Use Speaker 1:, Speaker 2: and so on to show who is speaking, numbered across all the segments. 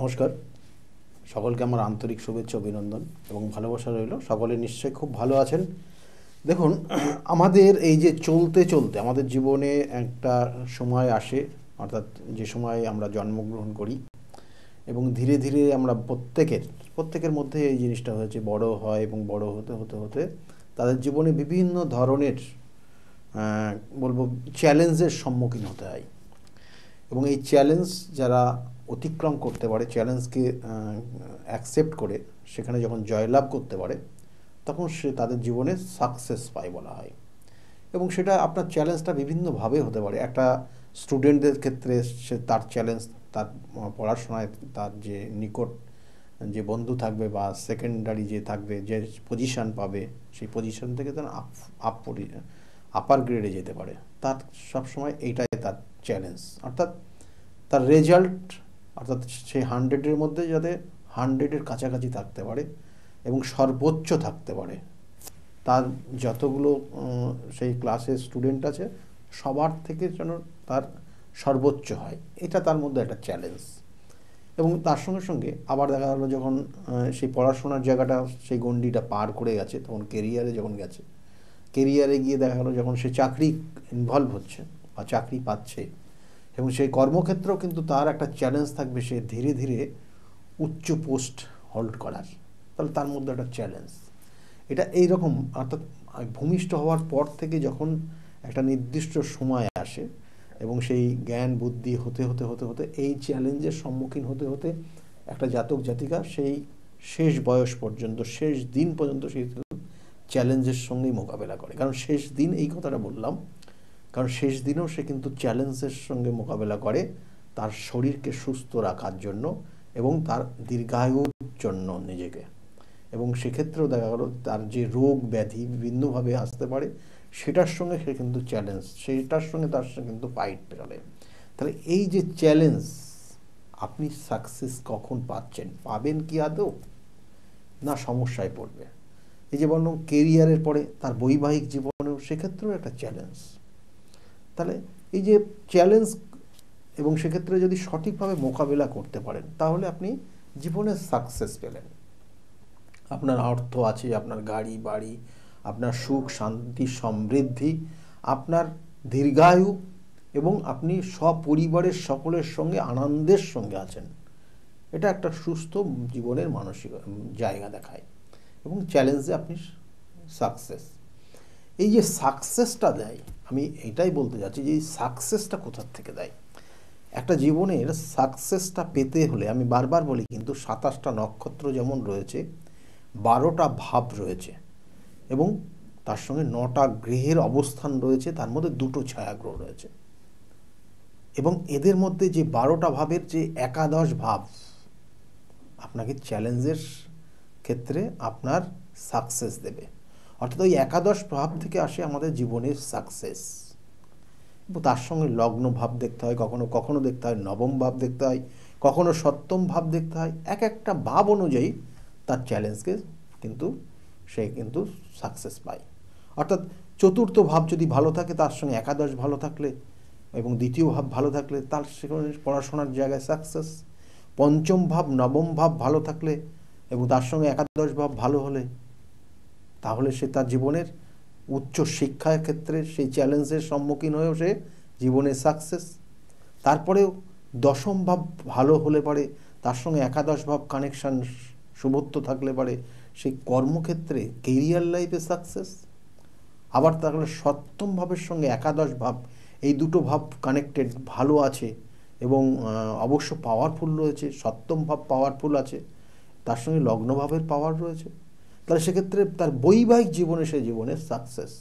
Speaker 1: নমস্কার, সকলকে আমার আন্তরিক শুভেচ্ছা অভিনন্দন এবং ভালোবাসা রইল। সকলে নিশ্চয়ই খুব ভালো আছেন। দেখুন, আমাদের এই যে চলতে চলতে আমাদের জীবনে একটা সময় আসে, অর্থাৎ যে সময় আমরা জন্মগ্রহণ করি এবং ধীরে ধীরে আমরা প্রত্যেকের মধ্যে এই জিনিসটা হয়েছে, বড় হয় এবং বড় হতে হতে হতে তাদের জীবনে বিভিন্ন ধরনের বলবো চ্যালেঞ্জের সম্মুখীন হতে হয়। এবং এই চ্যালেঞ্জ যারা অতিক্রম করতে পারে, চ্যালেঞ্জকে অ্যাকসেপ্ট করে সেখানে যখন জয়লাভ করতে পারে, তখন সে তাদের জীবনে সাকসেস পায় বলা হয়। এবং সেটা আপনার চ্যালেঞ্জটা বিভিন্নভাবে হতে পারে। একটা স্টুডেন্টদের ক্ষেত্রে সে তার চ্যালেঞ্জ তার পড়াশোনায় তার যে নিকট যে বন্ধু থাকবে বা সেকেন্ডারি যে থাকবে, যে পজিশান পাবে, সেই পজিশান থেকে তার আপার গ্রেডে যেতে পারে। তার সবসময় এইটাই তার চ্যালেঞ্জ, অর্থাৎ তার রেজাল্ট, অর্থাৎ সে 100-এর মধ্যে যাতে 100-এর কাছাকাছি থাকতে পারে এবং সর্বোচ্চ থাকতে পারে। তার যতগুলো সেই ক্লাসের স্টুডেন্ট আছে সবার থেকে যেন তার সর্বোচ্চ হয়, এটা তার মধ্যে একটা চ্যালেঞ্জ। এবং তার সঙ্গে সঙ্গে আবার দেখা গেলো যখন সেই পড়াশোনার জায়গাটা, সেই গণ্ডিটা পার করে গেছে, তখন কেরিয়ারে যখন গেছে, কেরিয়ারে গিয়ে দেখা গেলো যখন সে চাকরি ইনভলভ হচ্ছে বা চাকরি পাচ্ছে, এবং সেই কর্মক্ষেত্রেও কিন্তু তার একটা চ্যালেঞ্জ থাকবে, সে ধীরে ধীরে উচ্চ পোস্ট হোল্ড করার। তাহলে তার মধ্যে একটা চ্যালেঞ্জ এটা এইরকম, অর্থাৎ ভূমিষ্ঠ হওয়ার পর থেকে যখন একটা নির্দিষ্ট সময় আসে এবং সেই জ্ঞান বুদ্ধি হতে হতে হতে হতে এই চ্যালেঞ্জের সম্মুখীন হতে হতে একটা জাতক জাতিকা সেই শেষ বয়স পর্যন্ত, শেষ দিন পর্যন্ত সেই চ্যালেঞ্জের সঙ্গেই মোকাবেলা করে। কারণ শেষ দিন, এই কথাটা বললাম কারণ শেষ দিনেও সে কিন্তু চ্যালেঞ্জের সঙ্গে মোকাবেলা করে তার শরীরকে সুস্থ রাখার জন্য এবং তার দীর্ঘায়ুর জন্য নিজেকে। এবং সেক্ষেত্রেও দেখা গেল তার যে রোগ ব্যাধি বিভিন্নভাবে আসতে পারে, সেটার সঙ্গে সে কিন্তু চ্যালেঞ্জ, সেটার সঙ্গে তার সঙ্গে কিন্তু ফাইট চলে। তাহলে এই যে চ্যালেঞ্জ, আপনি সাকসেস কখন পাবেন কি আদৌ, না সমস্যায় পড়বে। এই যে বললাম কেরিয়ারের পরে তার বৈবাহিক জীবনেও সেক্ষেত্রেও একটা চ্যালেঞ্জ। তাহলে এই যে চ্যালেঞ্জ, এবং সেক্ষেত্রে যদি সঠিকভাবে মোকাবেলা করতে পারেন, তাহলে আপনি জীবনে সাকসেস পেলেন। আপনার অর্থ আছে, আপনার গাড়ি বাড়ি, আপনার সুখ শান্তি সমৃদ্ধি, আপনার দীর্ঘায়ু, এবং আপনি সপরিবারের সকলের সঙ্গে আনন্দের সঙ্গে আছেন। এটা একটা সুস্থ জীবনের মানসিক জায়গা দেখায়। এবং চ্যালেঞ্জে আপনি সাকসেস, এই যে সাকসেসটা দেয়, আমি এটাই বলতে যাচ্ছি যে এই সাকসেসটা কোথার থেকে দেয়। একটা জীবনের সাকসেসটা পেতে হলে, আমি বারবার বলি কিন্তু 27টা নক্ষত্র যেমন রয়েছে, 12টা ভাব রয়েছে এবং তার সঙ্গে 9টা গ্রহের অবস্থান রয়েছে, তার মধ্যে 2টো ছায়াগ্রহ রয়েছে। এবং এদের মধ্যে যে 12টা ভাবের যে একাদশ ভাব আপনাকে চ্যালেঞ্জের ক্ষেত্রে আপনার সাকসেস দেবে। অর্থাৎ ওই একাদশ ভাব থেকে আসে আমাদের জীবনের সাকসেস। তার সঙ্গে লগ্ন ভাব দেখতে হয়, কখনো কখনো দেখতে হয় নবম ভাব দেখতে হয়, কখনো সপ্তম ভাব দেখতে হয়। এক একটা ভাব অনুযায়ী তার চ্যালেঞ্জকে কিন্তু সে কিন্তু সাকসেস পায়। অর্থাৎ চতুর্থ ভাব যদি ভালো থাকে, তার সঙ্গে একাদশ ভালো থাকলে এবং দ্বিতীয় ভাব ভালো থাকলে তার সেখানে পড়াশোনার জায়গায় সাকসেস। পঞ্চম ভাব নবম ভাব ভালো থাকলে এবং তার সঙ্গে একাদশ ভাব ভালো হলে, তাহলে সে তার জীবনের উচ্চ শিক্ষার ক্ষেত্রে সেই চ্যালেঞ্জের সম্মুখীন হয়েও সে জীবনে সাকসেস। তারপরেও দশম ভাব ভালো হলে পারে, তার সঙ্গে একাদশ ভাব কানেকশান শুভত্ব থাকলে পারে সেই কর্মক্ষেত্রে কেরিয়ার লাইফে সাকসেস। আবার তাহলে সপ্তম ভাবের সঙ্গে একাদশ ভাব, এই দুটো ভাব কানেক্টেড ভালো আছে এবং অবশ্য পাওয়ারফুল রয়েছে। সপ্তম ভাব পাওয়ারফুল আছে, তার সঙ্গে লগ্নভাবের পাওয়ার রয়েছে। তাহলে সেক্ষেত্রে তার বৈবাহিক জীবনে সে জীবনে সাকসেস।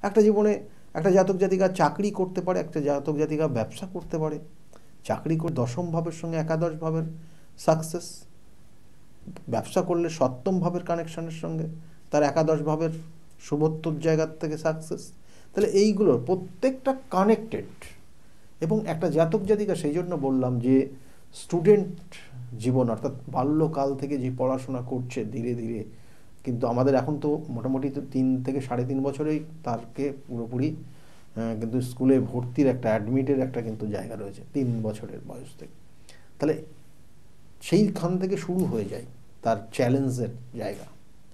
Speaker 1: একটা জীবনে একটা জাতক জাতিকা চাকরি করতে পারে, একটা জাতক জাতিকা ব্যবসা করতে পারে। চাকরি করে দশম ভাবের সঙ্গে একাদশ ভাবের সাকসেস, ব্যবসা করলে সপ্তম ভাবের কানেকশানের সঙ্গে তার একাদশ ভাবের শুভত্বর জায়গার থেকে সাকসেস। তাহলে এইগুলোর প্রত্যেকটা কানেক্টেড। এবং একটা জাতক জাতিকা, সেই জন্য বললাম যে স্টুডেন্ট জীবন, অর্থাৎ বাল্যকাল থেকে যে পড়াশোনা করছে ধীরে ধীরে, কিন্তু আমাদের এখন তো মোটামুটি 3 থেকে 3.5 বছরেই তারকে পুরোপুরি কিন্তু স্কুলে ভর্তির একটা অ্যাডমিটের একটা কিন্তু জায়গা রয়েছে 3 বছরের বয়স থেকে। তাহলে সেইখান থেকে শুরু হয়ে যায় তার চ্যালেঞ্জের জায়গা,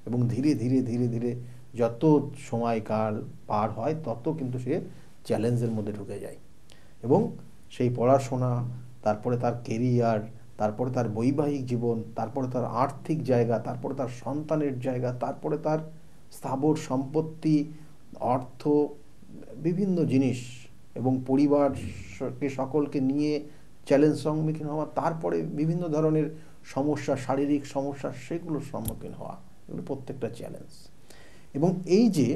Speaker 1: এবং ধীরে ধীরে ধীরে ধীরে যত সময়কাল পার হয় তত কিন্তু সে চ্যালেঞ্জের মধ্যে ঢুকে যায়, এবং সেই পড়াশোনা, তারপরে তার কেরিয়ার, তারপরে তার বৈবাহিক জীবন, তারপরে তার আর্থিক জায়গা, তারপরে তার সন্তানের জায়গা, তারপরে তার স্থাবর সম্পত্তি, অর্থ, বিভিন্ন জিনিস, এবং পরিবারকে সকলকে নিয়ে চ্যালেঞ্জ সম্মুখীন হওয়া, তারপরে বিভিন্ন ধরনের সমস্যা, শারীরিক সমস্যা, সেগুলোর সম্মুখীন হওয়া, এগুলো প্রত্যেকটা চ্যালেঞ্জ। এবং এই যে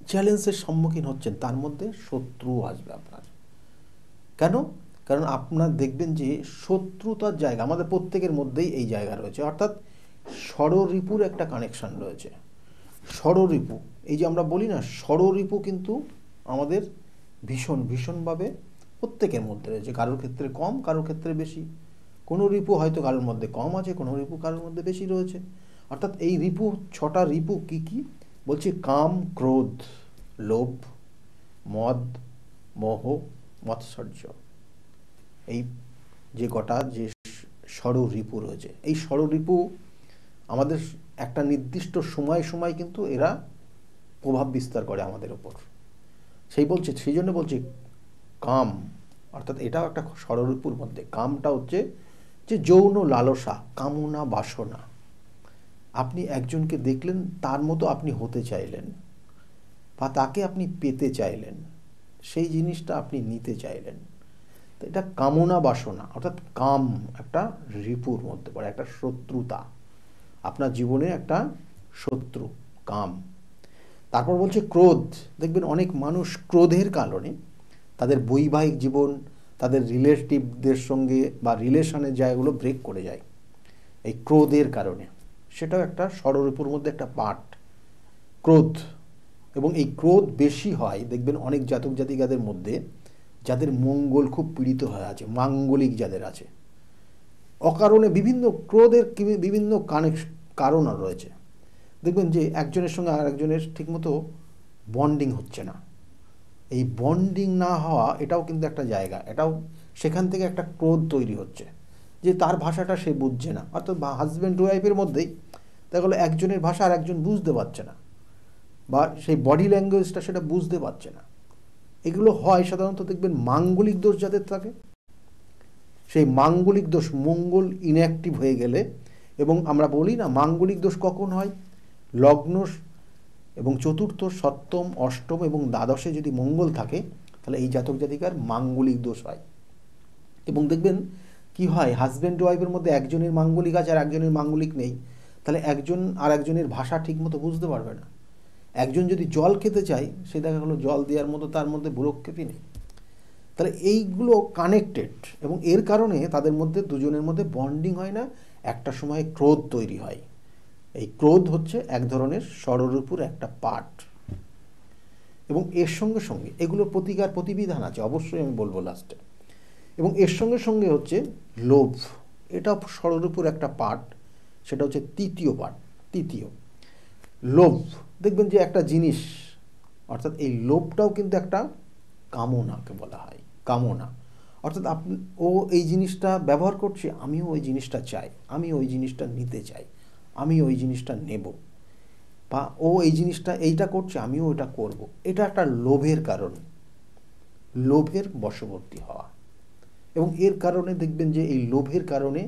Speaker 1: চ্যালেঞ্জের সম্মুখীন হচ্ছেন তার মধ্যে শত্রু আসবে আপনার। কেন? কারণ আপনার দেখবেন যে শত্রুতার জায়গা আমাদের প্রত্যেকের মধ্যেই এই জায়গা রয়েছে, অর্থাৎ ষড়রিপুর একটা কানেকশন রয়েছে। ষড়রিপু, এই যে আমরা বলি না, ষড়রিপু কিন্তু আমাদের ভীষণ ভীষণভাবে প্রত্যেকের মধ্যে রয়েছে, কারোর ক্ষেত্রে কম, কারোর ক্ষেত্রে বেশি। কোনো রিপু হয়তো কারোর মধ্যে কম আছে, কোনো রিপু কারোর মধ্যে বেশি রয়েছে। অর্থাৎ এই রিপু, 6টা রিপু কি কি বলছি? কাম, ক্রোধ, লোভ, মদ, মোহ, মৎসর্য, এই যে কটা যে ষড়রিপু রয়েছে, এই ষড়রিপু আমাদের একটা নির্দিষ্ট সময় সময় কিন্তু এরা প্রভাব বিস্তার করে আমাদের ওপর। সেই জন্য বলছি কাম, অর্থাৎ এটাও একটা ষড়রিপুর মধ্যে। কামটা হচ্ছে যে যৌন লালসা, কামনা, বাসনা। আপনি একজনকে দেখলেন, তার মতো আপনি হতে চাইলেন, বা তাকে আপনি পেতে চাইলেন, সেই জিনিসটা আপনি নিতে চাইলেন, তো এটা কামনা বাসনা, অর্থাৎ কাম একটা রিপুর মধ্যে পড়ে, একটা শত্রুতা, আপনার জীবনে একটা শত্রু, কাম। তারপর বলছে ক্রোধ। দেখবেন অনেক মানুষ ক্রোধের কারণে তাদের বৈবাহিক জীবন, তাদের রিলেটিভদের সঙ্গে বা রিলেশনের জায়গাগুলো ব্রেক করে যায় এই ক্রোধের কারণে। সেটাও একটা ষড়রিপুর মধ্যে একটা পার্ট, ক্রোধ। এবং এই ক্রোধ বেশি হয় দেখবেন অনেক জাতক জাতিকাদের মধ্যে, যাদের মঙ্গল খুব পীড়িত হয়ে আছে, মাঙ্গলিক যাদের আছে, অকারণে বিভিন্ন ক্রোধের বিভিন্ন কারণ রয়েছে। দেখবেন যে একজনের সঙ্গে আর একজনের ঠিকমতো বন্ডিং হচ্ছে না। এই বন্ডিং না হওয়া, এটাও কিন্তু একটা জায়গা, এটাও সেখান থেকে একটা ক্রোধ তৈরি হচ্ছে, যে তার ভাষাটা সে বুঝছে না। অর্থাৎ হাজব্যান্ড ওয়াইফের মধ্যেই দেখা গেলো একজনের ভাষা আর একজন বুঝতে পারছে না, বা সেই বডি ল্যাঙ্গুয়েজটা সেটা বুঝতে পারছে না। এগুলো হয় সাধারণত দেখবেন মাঙ্গলিক দোষ যাদের থাকে, সেই মাঙ্গলিক দোষ, মঙ্গল ইনঅ্যাক্টিভ হয়ে গেলে। এবং আমরা বলি না, মাঙ্গলিক দোষ কখন হয়? লগ্ন এবং চতুর্থ, সপ্তম, অষ্টম এবং দ্বাদশে যদি মঙ্গল থাকে, তাহলে এই জাতক জাতিকার মাঙ্গলিক দোষ হয়। এবং দেখবেন কি হয়, হাজব্যান্ড ওয়াইফের মধ্যে একজনের মাঙ্গলিক আছে আর একজনের মাঙ্গলিক নেই, তাহলে একজন আর একজনের ভাষা ঠিকমতো বুঝতে পারবে না। একজন যদি জল খেতে চায়, সে দেখা গেলো জল দেওয়ার মতো তার মধ্যে ভ্রুক্ষেপই নেই। তাহলে এইগুলো কানেক্টেড, এবং এর কারণে তাদের মধ্যে দুজনের মধ্যে বন্ডিং হয় না, একটা সময় ক্রোধ তৈরি হয়। এই ক্রোধ হচ্ছে এক ধরনের ষড়রিপুর একটা পার্ট। এবং এর সঙ্গে সঙ্গে এগুলোর প্রতিকার প্রতিবিধান আছে, অবশ্যই আমি বলবো লাস্টে। এবং এর সঙ্গে সঙ্গে হচ্ছে লোভ, এটা ষড়রিপুর একটা পার্ট, সেটা হচ্ছে তৃতীয় পার্ট। তৃতীয় লোভ, দেখবেন যে একটা জিনিস, অর্থাৎ এই লোভটাও কিন্তু একটা কামনাকে বলা হয়, কামনা। অর্থাৎ ও এই জিনিসটা ব্যবহার করছে, আমিও ওই জিনিসটা চাই, আমি ওই জিনিসটা নিতে চাই, আমি ওই জিনিসটা নেব, বা ও এই জিনিসটা এইটা করছে, আমিও ওটা করব। এটা একটা লোভের কারণ, লোভের বশবর্তী হওয়া। এবং এর কারণে দেখবেন যে এই লোভের কারণে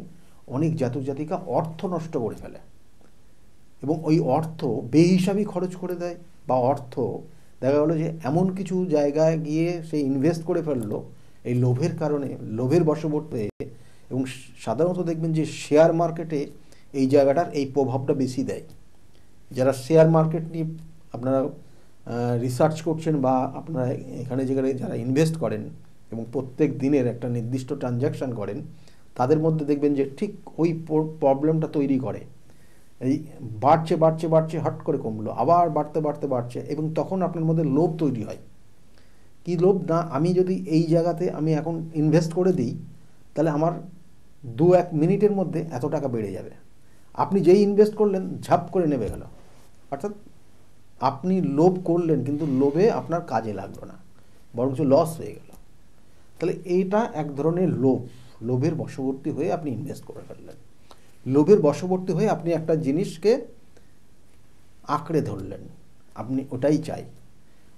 Speaker 1: অনেক জাতক জাতিকা অর্থ নষ্ট করে ফেলে, এবং ওই অর্থ বেহিসাবি খরচ করে দেয়, বা অর্থ দেখা গেলো যে এমন কিছু জায়গায় গিয়ে সে ইনভেস্ট করে ফেললো এই লোভের কারণে, লোভের বশবর্তী হয়ে। এবং সাধারণত দেখবেন যে শেয়ার মার্কেটে এই জায়গাটার এই প্রভাবটা বেশি দেয়। যারা শেয়ার মার্কেট নিয়ে আপনারা রিসার্চ করছেন, বা আপনারা এখানে যেখানে যারা ইনভেস্ট করেন এবং প্রত্যেক দিনের একটা নির্দিষ্ট ট্রানজ্যাকশান করেন, তাদের মধ্যে দেখবেন যে ঠিক ওই প্রবলেমটা তৈরি করে। এই বাড়ছে বাড়ছে বাড়ছে, হট করে কমলো, আবার বাড়তে বাড়তে বাড়ছে, এবং তখন আপনার মধ্যে লোভ তৈরি হয়। কি লোভ? না, আমি যদি এই জায়গাতে আমি এখন ইনভেস্ট করে দিই, তাহলে আমার 2-1 মিনিটের মধ্যে এত টাকা বেড়ে যাবে। আপনি যেই ইনভেস্ট করলেন, ঝাপ করে নেমে গেল। অর্থাৎ আপনি লোভ করলেন, কিন্তু লোভে আপনার কাজে লাগলো না, বরঞ্চ লস হয়ে গেল। তাহলে এইটা এক ধরনের লোভ, লোভের বশবর্তী হয়ে আপনি ইনভেস্ট করে ফেললেন, লোভের বশবর্তী হয়ে আপনি একটা জিনিসকে আঁকড়ে ধরলেন, আপনি ওটাই চাই।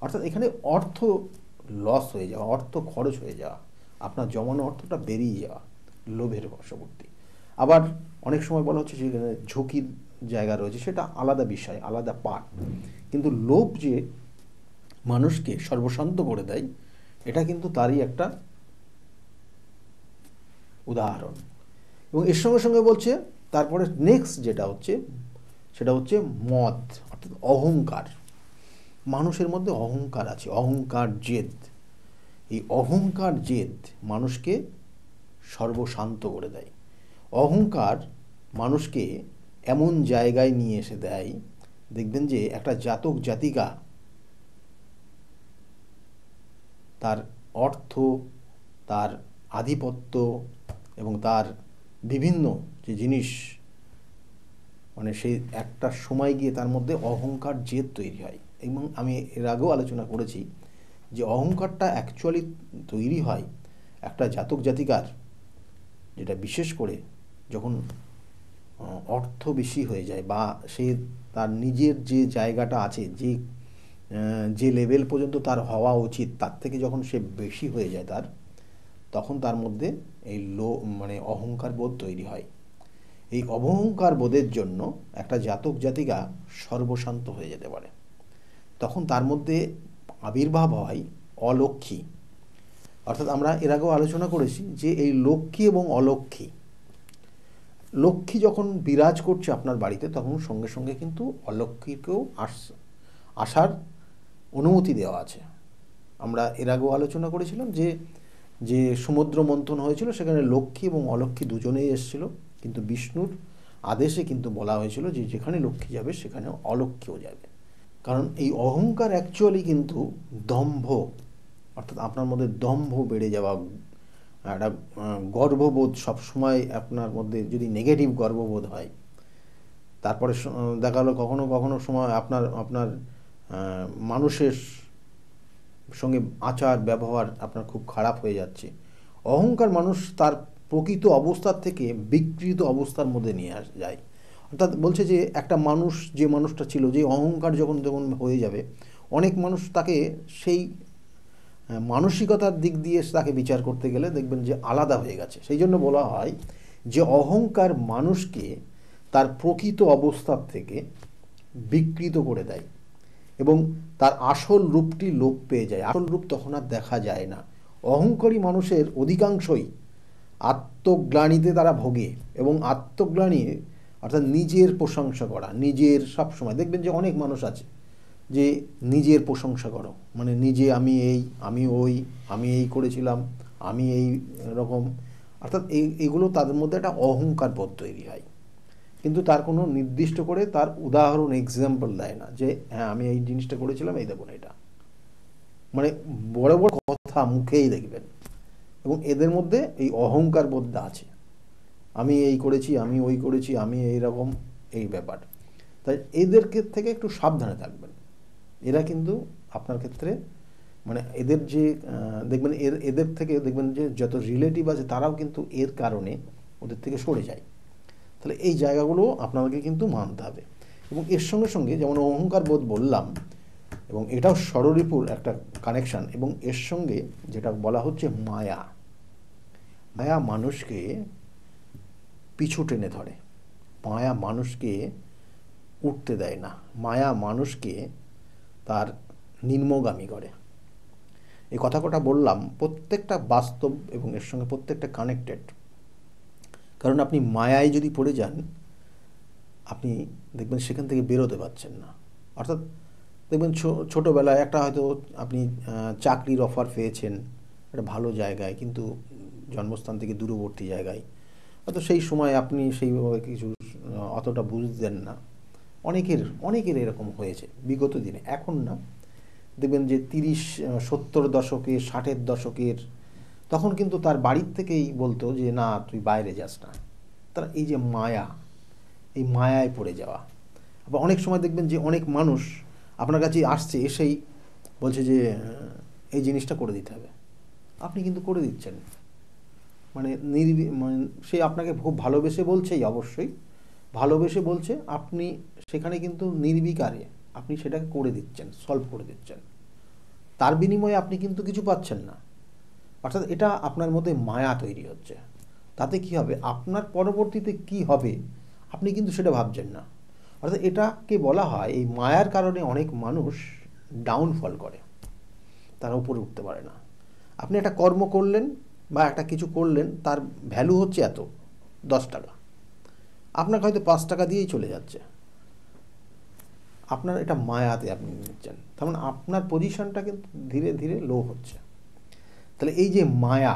Speaker 1: অর্থাৎ এখানে অর্থ লস হয়ে যাওয়া, অর্থ খরচ হয়ে যাওয়া, আপনার জমানো অর্থটা বেরিয়ে যাওয়া, লোভের বশবর্তী। আবার অনেক সময় বলা হচ্ছে সেখানে ঝুঁকির জায়গা রয়েছে, সেটা আলাদা বিষয়, আলাদা পার্ট। কিন্তু লোভ যে মানুষকে সর্বশান্ত করে দেয়, এটা কিন্তু তারই একটা উদাহরণ। এবং এর সঙ্গে সঙ্গে বলছে তারপরে নেক্সট যেটা হচ্ছে সেটা হচ্ছে মদ, অর্থাৎ অহংকার। মানুষের মধ্যে অহংকার আছে, অহংকার জেদ। এই অহংকার জেদ মানুষকে সর্বশান্ত করে দেয়। অহংকার মানুষকে এমন জায়গায় নিয়ে এসে দেয়, দেখবেন যে একটা জাতক জাতিকা তার অর্থ, তার আধিপত্য এবং তার বিভিন্ন যে জিনিস, মানে সেই একটা সময় গিয়ে তার মধ্যে অহংকার জেদ তৈরি হয়। এবং আমি এর আগেও আলোচনা করেছি যে অহংকারটা অ্যাকচুয়ালি তৈরি হয় একটা জাতক জাতিকার, যেটা বিশেষ করে যখন অর্থ বেশি হয়ে যায় বা সে তার নিজের যে জায়গাটা আছে, যে লেভেল পর্যন্ত তার হওয়া উচিত তার থেকে যখন সে বেশি হয়ে যায় তার, তখন তার মধ্যে এই মানে অহংকার বোধ তৈরি হয়। এই অহংকার বোধের জন্য একটা জাতক জাতিকা সর্বশান্ত হয়ে যেতে পারে। তখন তার মধ্যে আবির্ভাব হয় অলক্ষ্মী। অর্থাৎ আমরা এর আগেও আলোচনা করেছি যে এই লক্ষ্মী এবং অলক্ষ্মী, লক্ষ্মী যখন বিরাজ করছে আপনার বাড়িতে, তখন সঙ্গে সঙ্গে কিন্তু অলক্ষ্মীকেও আসার অনুমতি দেওয়া আছে। আমরা এর আগেও আলোচনা করেছিলাম যে সমুদ্র মন্থন হয়েছিল, সেখানে লক্ষ্মী এবং অলক্ষ্মী দুজনেই এসেছিল, কিন্তু বিষ্ণুর আদেশে কিন্তু বলা হয়েছিল যে যেখানে লক্ষ্মী যাবে সেখানে অলক্ষ্মীও যাবে। কারণ এই অহংকার অ্যাকচুয়ালি কিন্তু দম্ভ, অর্থাৎ আপনার মধ্যে দম্ভ বেড়ে যাওয়া, একটা গর্ববোধ সবসময় আপনার মধ্যে যদি নেগেটিভ গর্ববোধ হয়, তারপরে দেখা গেলো কখনো কখনো সময় আপনার মানুষের সঙ্গে আচার ব্যবহার আপনার খুব খারাপ হয়ে যাচ্ছে। অহংকার মানুষ তার প্রকৃত অবস্থার থেকে বিকৃত অবস্থার মধ্যে নিয়ে যায়। অর্থাৎ বলছে যে একটা মানুষ, যে মানুষটা ছিল, যে অহংকার যখন হয়ে যাবে, অনেক মানুষ তাকে সেই মানসিকতার দিক দিয়ে তাকে বিচার করতে গেলে দেখবেন যে আলাদা হয়ে গেছে। সেই জন্য বলা হয় যে অহংকার মানুষকে তার প্রকৃত অবস্থার থেকে বিকৃত করে দেয় এবং তার আসল রূপটি লোপ পেয়ে যায়। আসল রূপ তখন আর দেখা যায় না। অহংকারী মানুষের অধিকাংশই আত্মগ্লানিতে তারা ভোগে, এবং আত্মগ্লানি অর্থাৎ নিজের প্রশংসা করা, নিজের সবসময় দেখবেন যে অনেক মানুষ আছে যে নিজের প্রশংসা করো, মানে নিজে আমি এই, আমি ওই, আমি এই করেছিলাম, আমি এই রকম, অর্থাৎ এগুলো তাদের মধ্যে একটা অহংকার বোধ তৈরি হয়। কিন্তু তার কোনো নির্দিষ্ট করে তার উদাহরণ এক্সাম্পল দেয় না যে হ্যাঁ আমি এই জিনিসটা করেছিলাম, এই দেখুন এটা, মানে বড় বড় কথা মুখেই দেখবেন। এবং এদের মধ্যে এই অহংকার বোধটা আছে, আমি এই করেছি, আমি ওই করেছি, আমি এই রকম, এই ব্যাপার। তাই এদেরকে থেকে একটু সাবধানে থাকবেন। এরা কিন্তু আপনার ক্ষেত্রে মানে এদের যে দেখবেন এদের থেকে দেখবেন যে যত রিলেটিভ আছে তারাও কিন্তু এর কারণে ওদের থেকে সরে যায়। তাহলে এই জায়গাগুলো আপনাদেরকে কিন্তু মানতে হবে। এবং এর সঙ্গে সঙ্গে যেমন অহংকার বোধ বললাম, এবং এটাও ষড়রিপুর একটা কানেকশান, এবং এর সঙ্গে যেটা বলা হচ্ছে মায়া, মায়া মানুষকে পিছু টেনে ধরে, মায়া মানুষকে উঠতে দেয় না, মায়া মানুষকে তার নিম্নগামী করে। এই কথা বললাম প্রত্যেকটা বাস্তব এবং এর সঙ্গে প্রত্যেকটা কানেক্টেড। কারণ আপনি মায়ায় যদি পড়ে যান, আপনি দেখবেন সেখান থেকে বেরোতে পারছেন না। অর্থাৎ দেখবেন ছোটোবেলায় একটা হয়তো আপনি চাকরির অফার পেয়েছেন একটা ভালো জায়গায়, কিন্তু জন্মস্থান থেকে দূরবর্তী জায়গায়, হয়তো সেই সময় আপনি সেইভাবে কিছু অতটা বুঝতেন না। অনেকের এরকম হয়েছে বিগত দিনে, এখন না। দেখবেন যে 30-70 দশকের 60-এর দশকের, তখন কিন্তু তার বাড়ির থেকেই বলতো যে না তুই বাইরে যাস না। তার এই যে মায়া, এই মায়ায় পড়ে যাওয়া। আবার অনেক সময় দেখবেন যে অনেক মানুষ আপনার কাছে আসছে, এসেই বলছে যে এই জিনিসটা করে দিতে হবে, আপনি কিন্তু করে দিচ্ছেন। মানে মানে সে আপনাকে খুব ভালোবেসে বলছেই, অবশ্যই ভালোবেসে বলছে, আপনি সেখানে কিন্তু নির্বিকারে আপনি সেটাকে করে দিচ্ছেন, সলভ করে দিচ্ছেন, তার বিনিময়ে আপনি কিন্তু কিছু পাচ্ছেন না। অর্থাৎ এটা আপনার মধ্যে মায়া তৈরি হচ্ছে। তাতে কি হবে, আপনার পরবর্তীতে কি হবে আপনি কিন্তু সেটা ভাবছেন না। অর্থাৎ এটাকে বলা হয়, এই মায়ার কারণে অনেক মানুষ ডাউনফল করে, তারা উপরে উঠতে পারে না। আপনি একটা কর্ম করলেন বা একটা কিছু করলেন, তার ভ্যালু হচ্ছে এত 10 টাকা, আপনাকে হয়তো 5 টাকা দিয়েই চলে যাচ্ছে, আপনার এটা মায়াতে আপনি নিচ্ছেন, তার মানে আপনার পজিশনটা কিন্তু ধীরে ধীরে লো হচ্ছে। তাহলে এই যে মায়া,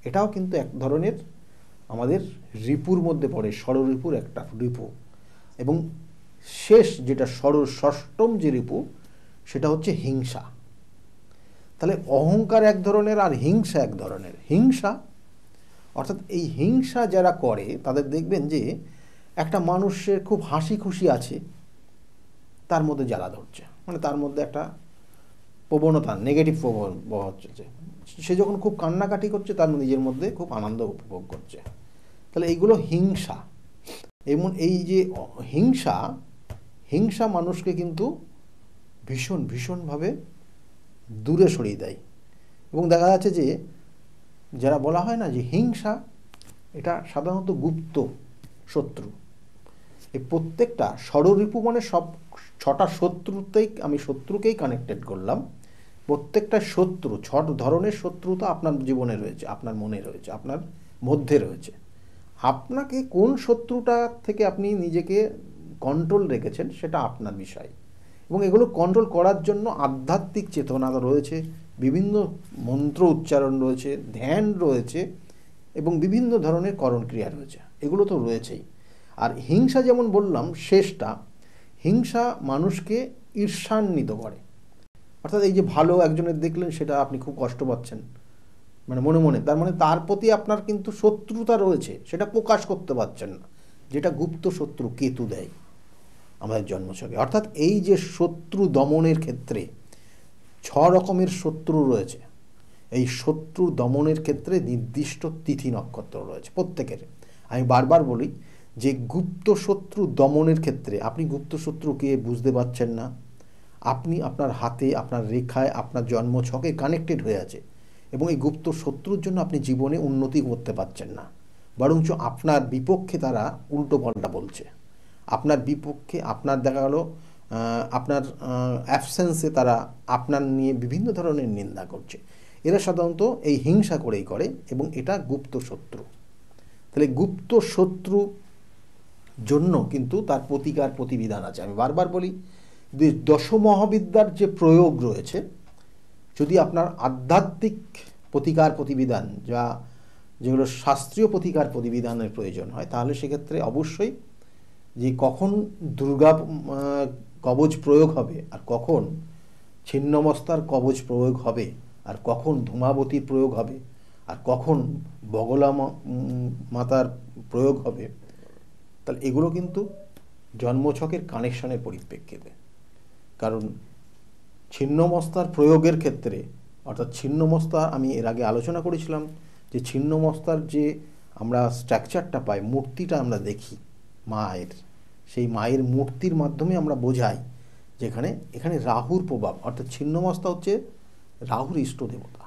Speaker 1: এটাও কিন্তু এক ধরনের আমাদের রিপুর মধ্যে পড়ে, ষড়রিপুর একটা রিপু। এবং শেষ যেটা ষষ্ঠম যে রিপু, সেটা হচ্ছে হিংসা। তাহলে অহংকার এক ধরনের আর হিংসা এক ধরনের। হিংসা অর্থাৎ এই হিংসা যারা করে তাদের দেখবেন যে একটা মানুষের খুব হাসি খুশি আছে, তার মধ্যে জ্বালা ধরছে, মানে তার মধ্যে একটা প্রবণতা, নেগেটিভ প্রভাব হচ্ছে। সে যখন খুব কান্নাকাটি করছে, তার নিজের মধ্যে খুব আনন্দ উপভোগ করছে। তাহলে এইগুলো হিংসা। এবং এই যে হিংসা মানুষকে কিন্তু ভীষণভাবে দূরে সরিয়ে দেয়। এবং দেখা যাচ্ছে যে যারা বলা হয় না যে হিংসা, এটা সাধারণত গুপ্ত শত্রু। এই প্রত্যেকটা ষড়রিপু মানে সব 6টা শত্রুতেই, আমি শত্রুকেই কানেক্টেড করলাম। প্রত্যেকটা শত্রু, 6 ধরনের শত্রুতা আপনার জীবনে রয়েছে, আপনার মনে রয়েছে, আপনার মধ্যে রয়েছে। আপনাকে কোন শত্রুটা থেকে আপনি নিজেকে কন্ট্রোল রেখেছেন সেটা আপনার বিষয়। এবং এগুলো কন্ট্রোল করার জন্য আধ্যাত্মিক চেতনা রয়েছে, বিভিন্ন মন্ত্র উচ্চারণ রয়েছে, ধ্যান রয়েছে, এবং বিভিন্ন ধরনের করণ ক্রিয়া রয়েছে, এগুলো তো রয়েছেই। আর হিংসা যেমন বললাম শেষটা, হিংসা মানুষকে ঈর্ষান্বিত করে। অর্থাৎ এই যে ভালো একজনের দেখলেন, সেটা আপনি খুব কষ্ট পাচ্ছেন মানে মনে মনে, তার মানে তার প্রতি আপনার কিন্তু শত্রুতা রয়েছে, সেটা প্রকাশ করতে পারছেন না, যেটা গুপ্ত শত্রু কেতু দেয় আমাদের জন্মছকে। অর্থাৎ এই যে শত্রু দমনের ক্ষেত্রে 6 রকমের শত্রু রয়েছে। এই শত্রু দমনের ক্ষেত্রে নির্দিষ্ট তিথি নক্ষত্র রয়েছে প্রত্যেকের। আমি বারবার বলি যে গুপ্ত শত্রু দমনের ক্ষেত্রে আপনি গুপ্ত শত্রুকে বুঝতে পারছেন না, আপনি আপনার হাতে, আপনার রেখায়, আপনার জন্মছকে কানেক্টেড হয়ে আছে, এবং এই গুপ্ত শত্রুর জন্য আপনি জীবনে উন্নতি করতে পারছেন না, বরঞ্চ আপনার বিপক্ষে তারা উল্টো পাল্টা বলছে, আপনার বিপক্ষে, আপনার দেখা গেল আপনার অ্যাবসেন্সে তারা আপনার নিয়ে বিভিন্ন ধরনের নিন্দা করছে। এরা সাধারণত এই হিংসা করেই করে, এবং এটা গুপ্ত শত্রু। তাহলে গুপ্ত শত্রু জন্য কিন্তু তার প্রতিকার প্রতিবিধান আছে। আমি বারবার বলি যে দশমহাবিদ্যার যে প্রয়োগ রয়েছে, যদি আপনার আধ্যাত্মিক প্রতিকার প্রতিবিধান, যেগুলো শাস্ত্রীয় প্রতিকার প্রতিবিধানের প্রয়োজন হয়, তাহলে সেক্ষেত্রে অবশ্যই যে কখন দুর্গা কবচ প্রয়োগ হবে, আর কখন ছিন্নমস্তার কবচ প্রয়োগ হবে, আর কখন ধূমাবতীর প্রয়োগ হবে, আর কখন বগলা মাতার প্রয়োগ হবে, তাহলে এগুলো কিন্তু জন্মছকের কানেকশনের পরিপ্রেক্ষিতে। কারণ ছিন্নমস্তার প্রয়োগের ক্ষেত্রে, অর্থাৎ ছিন্নমস্তা আমি এর আগে আলোচনা করেছিলাম যে ছিন্নমস্তার যে আমরা স্ট্রাকচারটা পাই, মূর্তিটা আমরা দেখি মায়ের, সেই মায়ের মূর্তির মাধ্যমে আমরা বোঝাই যেখানে এখানে রাহুর প্রভাব, অর্থাৎ ছিন্নমস্তা হচ্ছে রাহুর ইষ্ট দেবতা।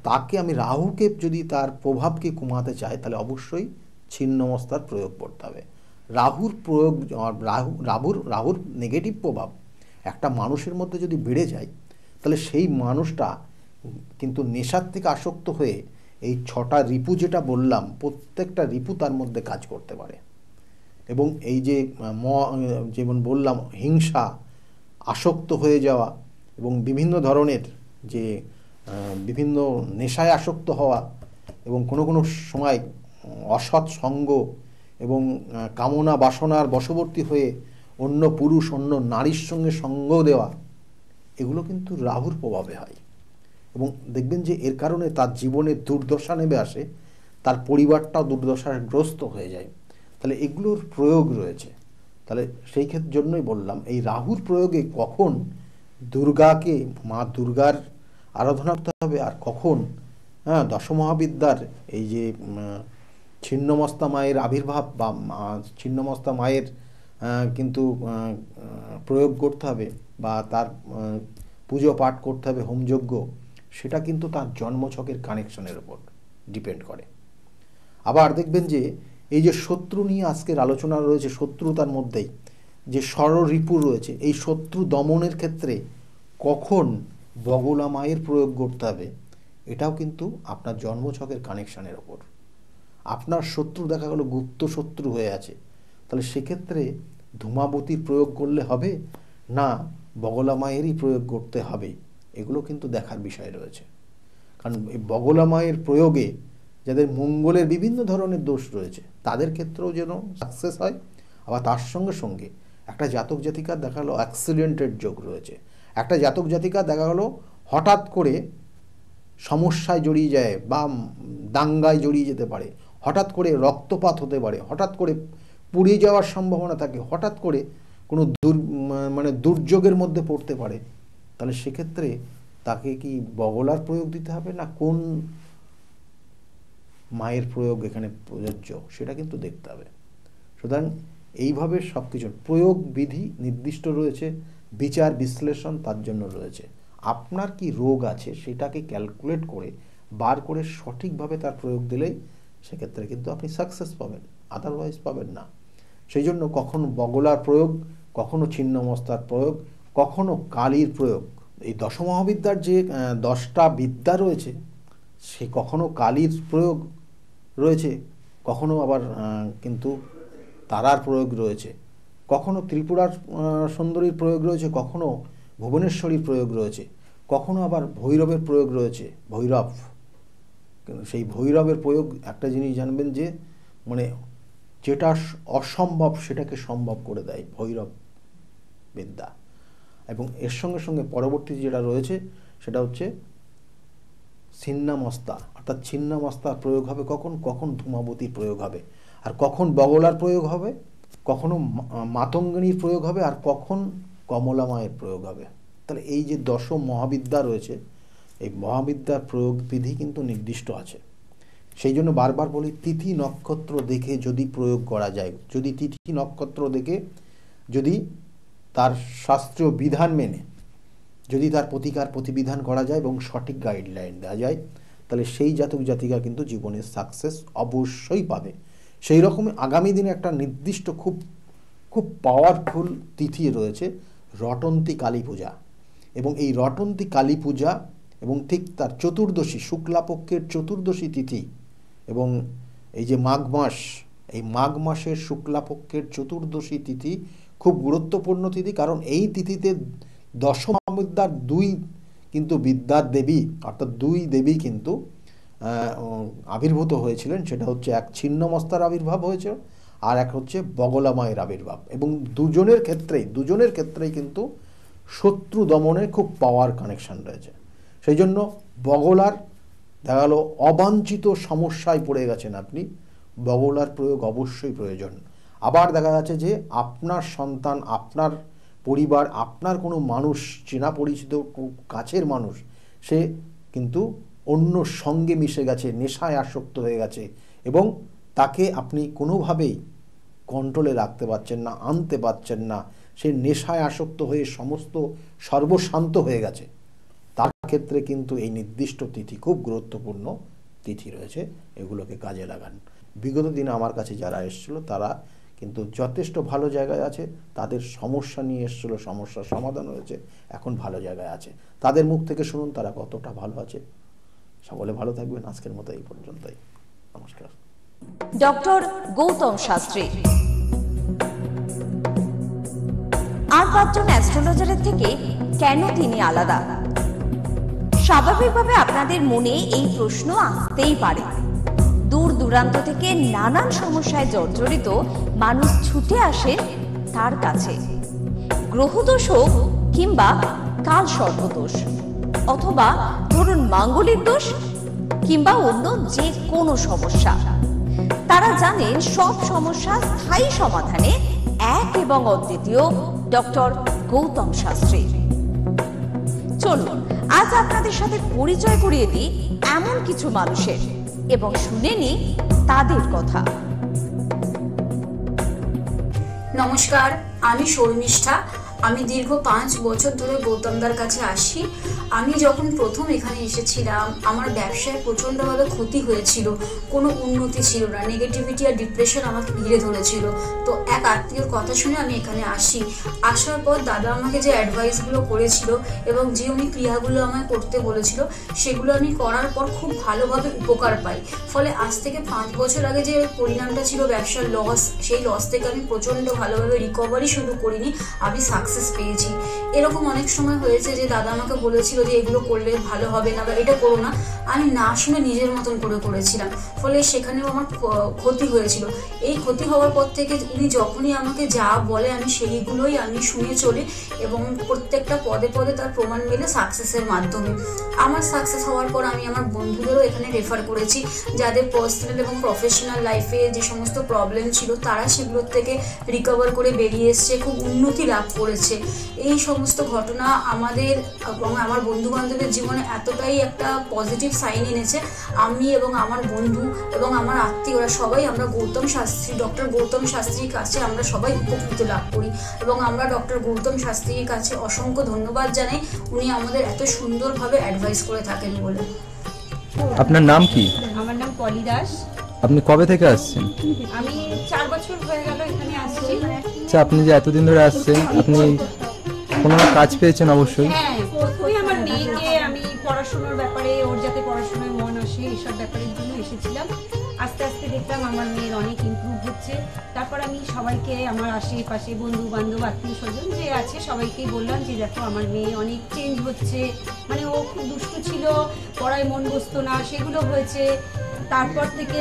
Speaker 1: তাকে আমি রাহুকে যদি তার প্রভাবকে কমাতে চাই, তাহলে অবশ্যই ছিন্নমস্তার প্রয়োগ করতে হবে। রাহুর প্রয়োগ, রাহুর নেগেটিভ প্রভাব একটা মানুষের মধ্যে যদি বেড়ে যায়, তাহলে সেই মানুষটা কিন্তু নেশার থেকে আসক্ত হয়ে এই 6টা রিপু যেটা বললাম, প্রত্যেকটা রিপু তার মধ্যে কাজ করতে পারে। এবং এই যে যেমন বললাম হিংসা, আসক্ত হয়ে যাওয়া, এবং বিভিন্ন ধরনের যে বিভিন্ন নেশায় আসক্ত হওয়া, এবং কোনো কোনো সময় অসৎ সঙ্গ এবং কামনা বাসনার বশবর্তী হয়ে অন্য পুরুষ, অন্য নারীর সঙ্গে সঙ্গ দেওয়া, এগুলো কিন্তু রাহুর প্রভাবে হয়। এবং দেখবেন যে এর কারণে তার জীবনে দুর্দশা নেমে আসে, তার পরিবারটাও দুর্দশাগ্রস্ত হয়ে যায়। তাহলে এগুলোর প্রয়োগ রয়েছে। তাহলে সেই ক্ষেত্রের জন্যই বললাম এই রাহুর প্রয়োগে কখন দুর্গাকে, মা দুর্গার আরাধনা করতে হবে, আর কখন হ্যাঁ, দশমহাবিদ্যার এই যে ছিন্নমস্তা মায়ের আবির্ভাব বা ছিন্নমস্তা মায়ের কিন্তু প্রয়োগ করতে হবে বা তার পুজো পাঠ করতে হবে, হোমযজ্ঞ, সেটা কিন্তু তার জন্মছকের কানেকশনের ওপর ডিপেন্ড করে। আবার দেখবেন যে এই যে শত্রু নিয়ে আজকের আলোচনা রয়েছে, শত্রুতার মধ্যেই যে ষড়রিপু রয়েছে, এই শত্রু দমনের ক্ষেত্রে কখন বগলা মায়ের প্রয়োগ করতে হবে, এটাও কিন্তু আপনার জন্মছকের কানেকশনের ওপর। আপনার শত্রু দেখা গেল গুপ্ত শত্রু হয়ে আছে, তাহলে সেক্ষেত্রে ধূমাবতীর প্রয়োগ করলে হবে না বগলা মায়েরই প্রয়োগ করতে হবে, এগুলো কিন্তু দেখার বিষয় রয়েছে। কারণ এই বগলা মায়ের প্রয়োগে যাদের মঙ্গলের বিভিন্ন ধরনের দোষ রয়েছে তাদের ক্ষেত্রেও যেন সাকসেস হয়। আবার তার সঙ্গে সঙ্গে একটা জাতক জাতিকার দেখা গেলো অ্যাক্সিডেন্টের যোগ রয়েছে, একটা জাতক জাতিকার দেখা গেলো হঠাৎ করে সমস্যায় জড়িয়ে যায় বা দাঙ্গায় জড়িয়ে যেতে পারে, হঠাৎ করে রক্তপাত হতে পারে, হঠাৎ করে পুড়ে যাওয়ার সম্ভাবনা থাকে, হঠাৎ করে কোনো দুর্যোগের মধ্যে পড়তে পারে, তাহলে সেক্ষেত্রে তাকে কি বগলার প্রয়োগ দিতে হবে না কোন মায়ের প্রয়োগ এখানে প্রযোজ্য, সেটা কিন্তু দেখতে হবে। সুতরাং এইভাবে সব কিছুর প্রয়োগ বিধি নির্দিষ্ট রয়েছে, বিচার বিশ্লেষণ তার জন্য রয়েছে। আপনার কি রোগ আছে সেটাকে ক্যালকুলেট করে বার করে সঠিকভাবে তার প্রয়োগ দিলেই সেক্ষেত্রে কিন্তু আপনি সাকসেস পাবেন, আদারওয়াইজ পাবেন না। সেই জন্য কখনো বগলার প্রয়োগ, কখনো ছিন্নমস্তার প্রয়োগ, কখনো কালীর প্রয়োগ, এই দশমহাবিদ্যার যে 10টা বিদ্যা রয়েছে সে কখনো কালীর প্রয়োগ রয়েছে, কখনো আবার কিন্তু তারার প্রয়োগ রয়েছে, কখনো ত্রিপুরার সুন্দরীর প্রয়োগ রয়েছে, কখনো ভুবনেশ্বরীর প্রয়োগ রয়েছে, কখনো আবার ভৈরবের প্রয়োগ রয়েছে, ভৈরব। সেই ভৈরবের প্রয়োগ একটা জিনিস জানবেন যে যেটা অসম্ভব সেটাকে সম্ভব করে দেয় ভৈরব বিদ্যা। এবং এর সঙ্গে সঙ্গে পরবর্তী যেটা রয়েছে সেটা হচ্ছে ছিন্নমস্তা, অর্থাৎ ছিন্নমস্তার প্রয়োগ হবে কখন ধূমাবতীর প্রয়োগ হবে, আর কখন বগলার প্রয়োগ হবে, কখনো মাতঙ্গিনীর প্রয়োগ হবে, আর কখন কমলা মায়ের প্রয়োগ হবে। তাহলে এই যে দশম মহাবিদ্যা রয়েছে, এই মহাবিদ্যার প্রয়োগ বিধি কিন্তু নির্দিষ্ট আছে। সেই জন্য বারবার বলি তিথি নক্ষত্র দেখে যদি প্রয়োগ করা যায়, যদি তিথি নক্ষত্র দেখে যদি তার শাস্ত্রীয় বিধান মেনে যদি তার প্রতিকার প্রতিবিধান করা যায় এবং সঠিক গাইডলাইন দেওয়া যায়, তাহলে সেই জাতক জাতিকা কিন্তু জীবনের সাকসেস অবশ্যই পাবে। সেই রকমই আগামী দিনে একটা নির্দিষ্ট খুব খুব পাওয়ারফুল তিথি রয়েছে রটন্তী কালী পূজা। এবং এই রটন্তী কালী পূজা এবং ঠিক তার চতুর্দশী, শুক্লাপক্ষের চতুর্দশী তিথি, এবং এই যে মাঘ মাস, এই মাঘ মাসের শুক্লাপক্ষের চতুর্দশী তিথি খুব গুরুত্বপূর্ণ তিথি। কারণ এই তিথিতে দশমহাবিদ্যার কিন্তু বিদ্যার দেবী, অর্থাৎ দুই দেবী কিন্তু আবির্ভূত হয়েছিলেন। সেটা হচ্ছে এক ছিন্নমস্তার আবির্ভাব হয়েছে, আর এক হচ্ছে বগলা মায়ের আবির্ভাব। এবং দুজনের ক্ষেত্রেই কিন্তু শত্রু দমনে খুব পাওয়ার কানেকশন রয়েছে। সেই জন্য বগলার দেখা গেল অবাঞ্ছিত সমস্যায় পড়ে গেছেন আপনি, বগলার প্রয়োগ অবশ্যই প্রয়োজন। আবার দেখা যাচ্ছে যে আপনার সন্তান, আপনার পরিবার, আপনার কোনো মানুষ, চেনা পরিচিত কাছের মানুষ, সে কিন্তু অন্য সঙ্গে মিশে গেছে, নেশায় আসক্ত হয়ে গেছে, এবং তাকে আপনি কোনোভাবেই কন্ট্রোলে রাখতে পারছেন না, আনতে পারছেন না, সে নেশায় আসক্ত হয়ে সমস্ত সর্বশান্ত হয়ে গেছে, তার ক্ষেত্রে কিন্তু এই নির্দিষ্ট তিথি খুব গুরুত্বপূর্ণ তিথি রয়েছে, এগুলোকে কাজে লাগান। বিগত দিনে আমার কাছে যারা এসেছিল তারা কিন্তু যথেষ্ট ভালো জায়গায় আছে, তাদের সমস্যা নিয়ে এসেছিল, সমস্যার সমাধান হয়েছে, এখন ভালো জায়গায় আছে। তাদের মুখ থেকে শুনুন তারা কতটা ভালো আছে। সকলে ভালো থাকবেন। আজকের মতো এই পর্যন্তই। নমস্কার।
Speaker 2: ডক্টর গৌতম শাস্ত্রী আর 5 জন অ্যাস্ট্রোলজারের থেকে কেন তিনি আলাদা? স্বাভাবিকভাবে আপনাদের মনে এই প্রশ্ন আসতেই পারে। দূর দূরান্ত থেকে নানান সমস্যায় জর্জরিত মানুষ ছুটে আসেন তার কাছে। গ্রহদোষ হোক কিংবা কাল সর্পদোষ, অথবা ধরুন মাঙ্গলিক দোষ কিংবা অন্য যে কোনো সমস্যা, তারা জানেন সব সমস্যা স্থায়ী সমাধানে এক এবং অদ্বিতীয় ডক্টর গৌতম শাস্ত্রী। চলুন আজ আপনাদের সাথে পরিচয় করিয়ে দিই এমন কিছু মানুষের এবং শুনে নিই তাদের কথা।
Speaker 3: নমস্কার, আমি শর্মিষ্ঠা। আমি দীর্ঘ 5 বছর ধরে গৌতমদার কাছে আসি। আমি যখন প্রথম এখানে এসেছিলাম আমার ব্যবসায় প্রচণ্ডভাবে ক্ষতি হয়েছিল, কোনো উন্নতি ছিল না, নেগেটিভিটি আর ডিপ্রেশন আমাকে ঘিরে ধরেছিল। তো এক আত্মীয়র কথা শুনে আমি এখানে আসি। আসার পর দাদা আমাকে যে অ্যাডভাইসগুলো করেছিল এবং যে উনি ক্রিয়াগুলো আমায় করতে বলেছিল সেগুলো আমি করার পর খুব ভালোভাবে উপকার পাই। ফলে আজ থেকে 5 বছর আগে যে পরিণামটা ছিল ব্যবসার লস, সেই লস থেকে আমি প্রচণ্ড ভালোভাবে রিকভারি শুধু করিনি, আমি সাকসেস পেয়েছি। এরকম অনেক সময় হয়েছে যে দাদা আমাকে বলেছিল যে এগুলো করলে ভালো হবে না বা এটা করো না, আমি না শুনে নিজের মতন করে করেছিলাম, ফলে সেখানেও আমার ক্ষতি হয়েছিল। এই ক্ষতি হওয়ার পর থেকে উনি যখনই আমাকে যা বলে আমি সেইগুলোই আমি শুনে চলি এবং প্রত্যেকটা পদে পদে তার প্রমাণ মেলে সাকসেসের মাধ্যমে। আমার সাকসেস হওয়ার পর আমি আমার বন্ধুদেরও এখানে রেফার করেছি, যাদের পার্সোনাল এবং প্রফেশনাল লাইফে যে সমস্ত প্রবলেম ছিল তারা সেগুলোর থেকে রিকভার করে বেরিয়ে এসছে, খুব উন্নতি লাভ করেছে। এই সমস্ত ঘটনা আমাদের এবং আমার বন্ধু বান্ধবের জীবনে এতটাই একটা পজিটিভ সাইন এনেছে, আমি এবং আমার বন্ধু এবং আমার আত্মীয়রা সবাই আমরা ডক্টর গৌতম শাস্ত্রীর কাছে আমরা সবাই উপকৃত লাভ করি এবং আমরা ডক্টর গৌতম শাস্ত্রীর কাছে অসংখ্য ধন্যবাদ জানাই, উনি আমাদের এত সুন্দরভাবে অ্যাডভাইস করে থাকেন বলে।
Speaker 4: আপনার নাম কি?
Speaker 5: আমার নাম পলি দাস।
Speaker 4: আপনি কবে থেকে আসছেন?
Speaker 5: আমি 4 বছর হয়ে গেল এখানে আসছি।
Speaker 4: আচ্ছা, আপনি যে এতদিন ধরে আসছেন, আপনি কোনো কাজ পেয়েছেন? অবশ্যই।
Speaker 5: হ্যাঁ, প্রথমে আমার মেয়েকে আমি পড়াশোনার ব্যাপারে, ওর যাতে পড়াশোনায় মন আসে এইসব ব্যাপারের জন্য এসেছিলাম। আস্তে আস্তে দেখলাম আমার মেয়ের অনেক ইমপ্রুভ হচ্ছে। তারপর আমি সবাইকে, আমার আশেপাশে বন্ধু বান্ধব আত্মীয় স্বজন যে আছে সবাইকেই বললাম যে দেখো আমার মেয়ে অনেক চেঞ্জ হচ্ছে, মানে ও খুব দুষ্টু ছিল, পড়ায় মন বসতো না, সেগুলো হয়েছে। তারপর থেকে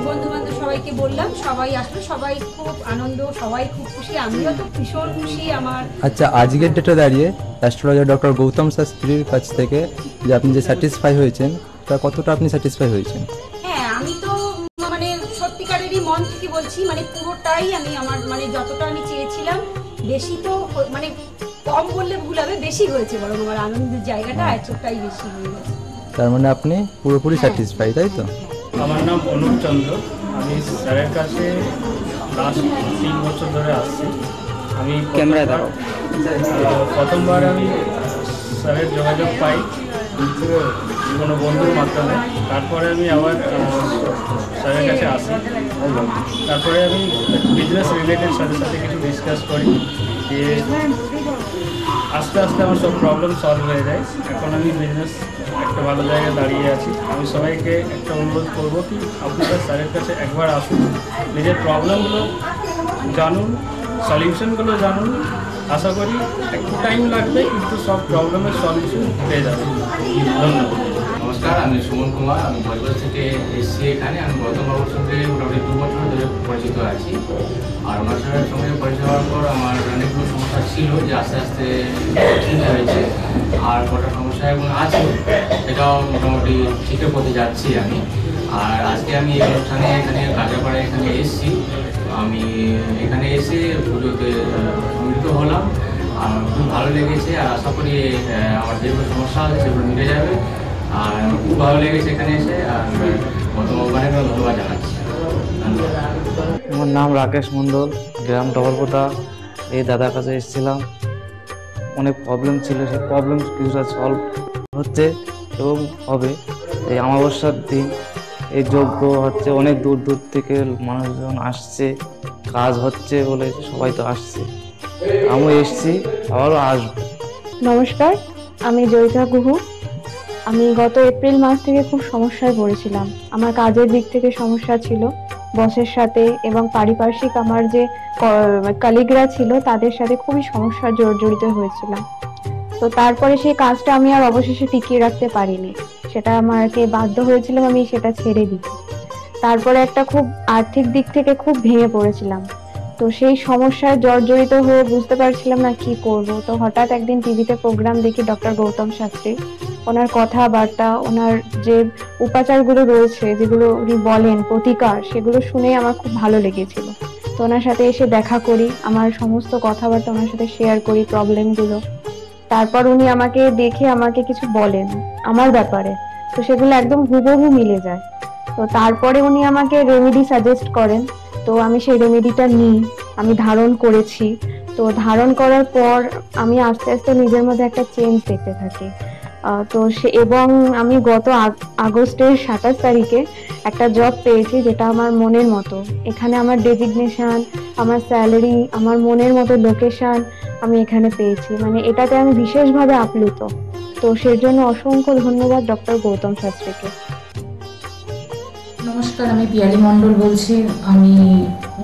Speaker 5: বন্ধু বান্ধব সবাইকে বললাম, সবাই আসলো, সবাই খুব আনন্দ, সবাই খুব খুশি, আমিও তো ভীষণ খুশি। আমার
Speaker 4: আচ্ছা, আজকের ডেটে দাঁড়িয়ে অ্যাস্ট্রোলজার ডক্টর গৌতম শাস্ত্রীর কাছ থেকে যে আপনি যে স্যাটিসফাই হয়েছেন, তা কতটা আপনি স্যাটিসফাই হয়েছেন?
Speaker 5: হ্যাঁ, আমি তো মানে সত্যিকারেরই মন থেকে বলছি, মানে পুরোটাই আমি আমার মানে যতটা আমি চেয়েছিলাম, বেশি তো মানে কম বললে ভুল হবে, বেশি হয়েছে, বরং আমার আনন্দের জায়গাটা এতটাই বেশি হয়ে গেছে।
Speaker 4: তার মানে আপনি পুরোপুরি স্যাটিসফাই, তাই তো?
Speaker 6: আমার নাম অনুপ চন্দ্র। আমি স্যারের কাছে লাস্ট 3 বছর ধরে আসছি। আমি প্রথমবার আমি স্যারের যোগাযোগ পাই কোনো বন্ধুর মাধ্যমে। তারপরে আমি আবার স্যারের কাছে আসি। তারপরে আমি বিজনেস রিলেটেড সাথে সাথে কিছু ডিসকাস করি, দিয়ে আস্তে আস্তে আমার সব প্রবলেম সলভ হয়ে যায়। এখন আমি বিজনেস একটা ভালো জায়গায় দাঁড়িয়ে আছি। আমি সবাইকে একটা অনুরোধ করবো কি আপনারা স্যারের কাছে একবার আসুন, নিজের প্রবলেমগুলো জানুন, সলিউশনগুলো জানুন। আশা করি একটু টাইম লাগবে কিন্তু সব প্রবলেমের সলিউশন পেয়ে যাবে। ধন্যবাদ।
Speaker 7: নমস্কার, আমি সুমন কুমার। আমি বজবজ থেকে এসেছি এখানে। আমি গৌতমবাবুর সঙ্গে মোটামুটি 2 বছর ধরে পরিচিত আছি। আর ওনার সঙ্গে পরিচয় হওয়ার পর আমার অনেকগুলো সমস্যা ছিল যে আস্তে আস্তে ঠিক হয়েছে, আর কটা সমস্যা এবং আছে সেটাও মোটামুটি ঠিকঠাক পথে যাচ্ছি আমি। আর আজকে আমি এই অনুষ্ঠানে এখানে কাজাপাড়ায় এখানে এসেছি। আমি এখানে এসে পুজোতে সম্মিলিত হলাম, আর খুব ভালো লেগেছে। আর আশা করি আমার যেগুলো সমস্যা আছে সেগুলো মিটে যাবে। আর খুব ভালো লেগেছে এখানে এসে। আর গৌতমবাবুকে ধন্যবাদ জানাচ্ছি।
Speaker 8: আমার নাম রাকেশ মণ্ডল, গ্রাম ডবলপোতা। এই দাদার কাছে এসেছিলাম, অনেক প্রবলেম ছিল, সেই প্রবলেম কিছুটা সলভ হচ্ছে এবং হবে। এই অমাবস্যার দিন এই যজ্ঞ হচ্ছে, অনেক দূর দূর থেকে মানুষজন আসছে, কাজ হচ্ছে বলে সবাই তো আসছে, আমিও এসছি, আবারও আসবো।
Speaker 9: নমস্কার, আমি জয়িতা গুহু। আমি গত এপ্রিল মাস থেকে খুব সমস্যায় পড়েছিলাম। আমার কাজের দিক থেকে সমস্যা ছিল, বসের সাথে এবং পারিপার্শ্বিক আমার যে কলিগরা ছিল তাদের সাথে খুবই সমস্যায় জর্জরিত হয়েছিলাম। তো তারপরে সেই কাজটা আমি আর অবশেষে টিকিয়ে রাখতে পারিনি, সেটা আমাকে বাধ্য হয়েছিলাম আমি সেটা ছেড়ে দিতে। তারপরে একটা খুব আর্থিক দিক থেকে খুব ভেঙে পড়েছিলাম। তো সেই সমস্যায় জর্জরিত হয়ে বুঝতে পারছিলাম না কি করব। তো হঠাৎ একদিন টিভিতে প্রোগ্রাম দেখি ডক্টর গৌতম শাস্ত্রী, ওনার কথাবার্তা, ওনার যে উপাচারগুলো রয়েছে যেগুলো উনি বলেন প্রতিকার, সেগুলো শুনে আমার খুব ভালো লেগেছিল। তো ওনার সাথে এসে দেখা করি, আমার সমস্ত কথাবার্তা ওনার সাথে শেয়ার করি, প্রবলেমগুলো। তারপর উনি আমাকে দেখে আমাকে কিছু বলেন আমার ব্যাপারে, তো সেগুলো একদম হুবহু মিলে যায়। তো তারপরে উনি আমাকে রেমেডি সাজেস্ট করেন, তো আমি সেই রেমেডিটা নিই, আমি ধারণ করেছি। তো ধারণ করার পর আমি আস্তে আস্তে নিজের মধ্যে একটা চেঞ্জ দেখতে থাকি। তো এবং আমি গত আগস্টের 27 তারিখে একটা জব পেয়েছি যেটা আমার মনের মতো। এখানে আমার ডেজিগনেশন, আমার স্যালারি, আমার মনের মতো লোকেশন আমি এখানে পেয়েছি, মানে এটাতে আমি বিশেষভাবে আপ্লুত। তো সেই জন্য অসংখ্য ধন্যবাদ ডক্টর গৌতম শাস্ত্রীকে।
Speaker 10: নমস্কার, আমি পিয়ালি মণ্ডল বলছি। আমি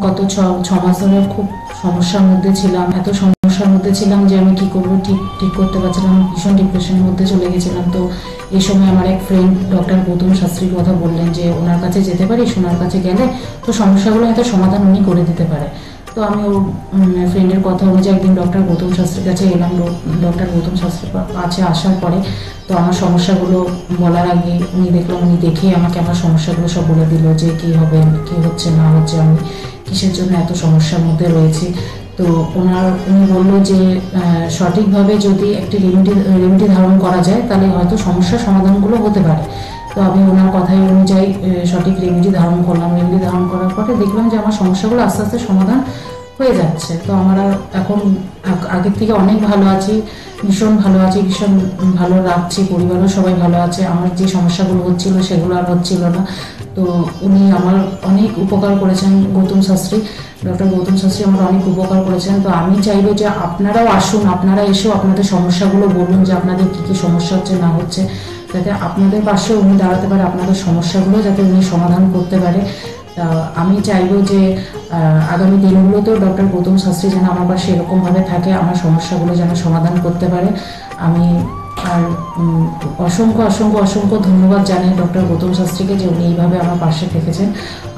Speaker 10: গত ছ মাস ধরে খুব সমস্যার মধ্যে ছিলাম, এত সমস্যার মধ্যে ছিলাম যে আমি কি করবো ঠিক করতে পারছিলাম, ভীষণ ডিপ্রেশনের মধ্যে চলে গেছিলাম। তো এই সময় আমার এক ফ্রেন্ড ডক্টর গৌতম শাস্ত্রীর কথা বললেন যে ওনার কাছে যেতে পারিস, ওনার কাছে গেলে তো সমস্যাগুলো হয়তো সমাধান উনি করে দিতে পারে। তো আমি ওর ফ্রেন্ডের কথা অনুযায়ী একদিন ডক্টর গৌতম শাস্ত্রীর কাছে এলাম। ডক্টর গৌতম শাস্ত্রীর কাছে আসার পরে তো আমার সমস্যাগুলো বলার আগে উনি দেখে আমাকে আমার সমস্যাগুলো সব বলে দিল যে কী হবে, কী হচ্ছে না হচ্ছে, আমি কিসের জন্য এত সমস্যার মধ্যে রয়েছি। তো উনি বললো যে সঠিকভাবে যদি একটি রেমেডি ধারণ করা যায় তাহলে হয়তো সমস্যার সমাধানগুলো হতে পারে। তো আমি ওনার কথাই অনুযায়ী সঠিক রেমেডি ধারণ করলাম। রেমেডি ধারণ করার পরে দেখলাম যে আমার সমস্যাগুলো আস্তে আস্তে সমাধান হয়ে যাচ্ছে। তো আমরা এখন আগের থেকে অনেক ভালো আছি, ভীষণ ভালো আছি, ভীষণ ভালো রাখছি, পরিবারও সবাই ভালো আছে। আমার যে সমস্যাগুলো হচ্ছিল সেগুলো আর হচ্ছিল না। তো উনি আমার অনেক উপকার করেছেন, গৌতম শাস্ত্রী, ডক্টর গৌতম শাস্ত্রী আমার অনেক উপকার করেছেন। তো আমি চাইবো যে আপনারাও আসুন, আপনারা এসেও আপনাদের সমস্যাগুলো বলুন যে আপনাদের কী কী সমস্যা হচ্ছে না হচ্ছে, যাতে আপনাদের পাশেও উনি দাঁড়াতে পারে, আপনাদের সমস্যাগুলো যাতে উনি সমাধান করতে পারে। আমি চাইবো যে আগামী দিনগুলোতেও ডক্টর গৌতম শাস্ত্রী যেন আমার পাশে এরকমভাবে থাকে, আমার সমস্যাগুলো যেন সমাধান করতে পারে। আমি আর অসংখ্য অসংখ্য অসংখ্য ধন্যবাদ জানাই ডক্টর গৌতম শাস্ত্রীকে যে উনি এইভাবে আমার পাশে থেকেছেন,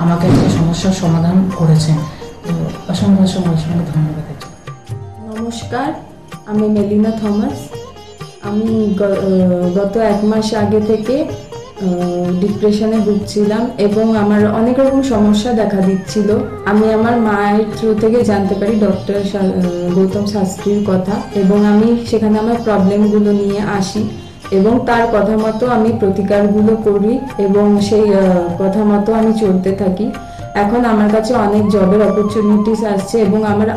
Speaker 10: আমাকে একটা সমস্যার সমাধান করেছেন। তো অসংখ্য অসংখ্য অসংখ্য ধন্যবাদ।
Speaker 11: নমস্কার, আমি মেলিনা থমাস। আমি গত 1 মাস আগে থেকে ডিপ্রেশনে ভুগছিলাম এবং আমার অনেক রকম সমস্যা দেখা দিচ্ছিল। আমি আমার মায়ের থ্রু থেকে জানতে পারি ডক্টর গৌতম শাস্ত্রীর কথা এবং আমি সেখানে আমার প্রবলেমগুলো নিয়ে আসি এবং তার কথা মতো আমি প্রতিকারগুলো করি এবং সেই কথা মতো আমি চলতে থাকি। এখন আমার কাছে অনেক জবের অপরচুনিটিস আসছে এবং আমার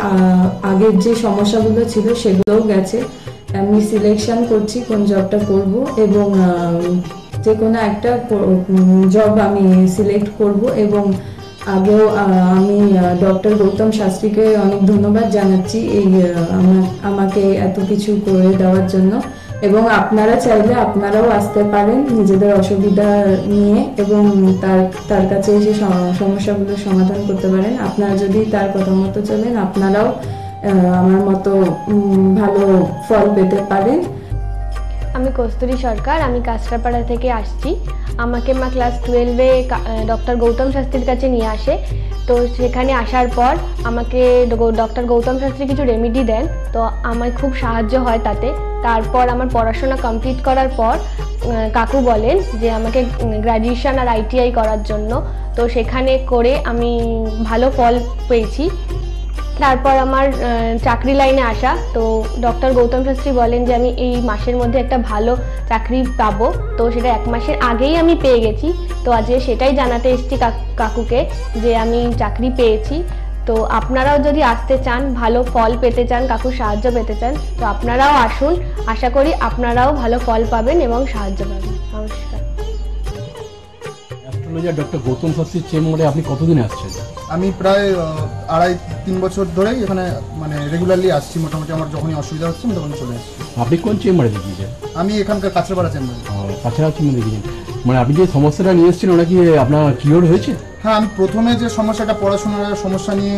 Speaker 11: আগের যে সমস্যাগুলো ছিল সেগুলোও গেছে। আমি সিলেকশন করছি কোন জবটা করব এবং যে কোনো একটা জব আমি সিলেক্ট করব এবং আগেও আমি ডক্টর গৌতম শাস্ত্রীকে অনেক ধন্যবাদ জানাচ্ছি এই আমাকে এত কিছু করে দেওয়ার জন্য। এবং আপনারা চাইলে আপনারাও আসতে পারেন নিজেদের অসুবিধা নিয়ে এবং তার কাছে এসে সমস্যাগুলো সমাধান করতে পারেন। আপনারা যদি তার কথা মতো চলেন আপনারাও আমার মতো ভালো ফল পেতে পারেন।
Speaker 12: আমি কস্তুরী সরকার, আমি কাঁচরাপাড়া থেকে আসছি। আমাকে মা ক্লাস 12-এ ডক্টর গৌতম শাস্ত্রীর কাছে নিয়ে আসে। তো সেখানে আসার পর আমাকে ডক্টর গৌতম শাস্ত্রী কিছু রেমেডি দেন, তো আমার খুব সাহায্য হয় তাতে। তারপর আমার পড়াশোনা কমপ্লিট করার পর কাকু বলেন যে আমাকে গ্র্যাজুয়েশন আর ITI করার জন্য। তো সেখানে করে আমি ভালো ফল পেয়েছি। তারপর আমার চাকরি লাইনে আসা, তো ডক্টর গৌতম শাস্ত্রী বলেন যে আমি এই মাসের মধ্যে একটা ভালো চাকরি পাবো। তো সেটা 1 মাসের আগেই আমি পেয়ে গেছি। তো আজকে সেটাই জানাতে এসেছি কাকুকে যে আমি চাকরি পেয়েছি। তো আপনারাও যদি আসতে চান, ভালো ফল পেতে চান, কাকুর সাহায্য পেতে চান, তো আপনারাও আসুন। আশা করি আপনারাও ভালো ফল পাবেন এবং সাহায্য পাবেন। নমস্কার।
Speaker 13: অ্যাস্ট্রোলজার ডক্টর গৌতম শাস্ত্রীর চেম্বারে আপনি কতদিনে আসছেন?
Speaker 14: আমি প্রায় 2.5-3 বছর ধরেই এখানে মানে রেগুলারলি আসছি। মোটামুটি আমার যখনই অসুবিধা হচ্ছে আমি তখন চলে আসছি।
Speaker 13: আপনি কোন চেম্বারে দেখিয়েছেন?
Speaker 14: আমি এখানকার কাছড়াপাড়া চেম্বারে।
Speaker 13: কাছড়াপাড়া চেম্বারে দেখিয়েছেন, মানে আপনি যে সমস্যাটা নিয়ে এসেছিলেন ওটা কি আপনার কিওর হয়েছে?
Speaker 14: হ্যাঁ, আমি প্রথমে যে সমস্যাটা পড়াশোনার সমস্যা নিয়ে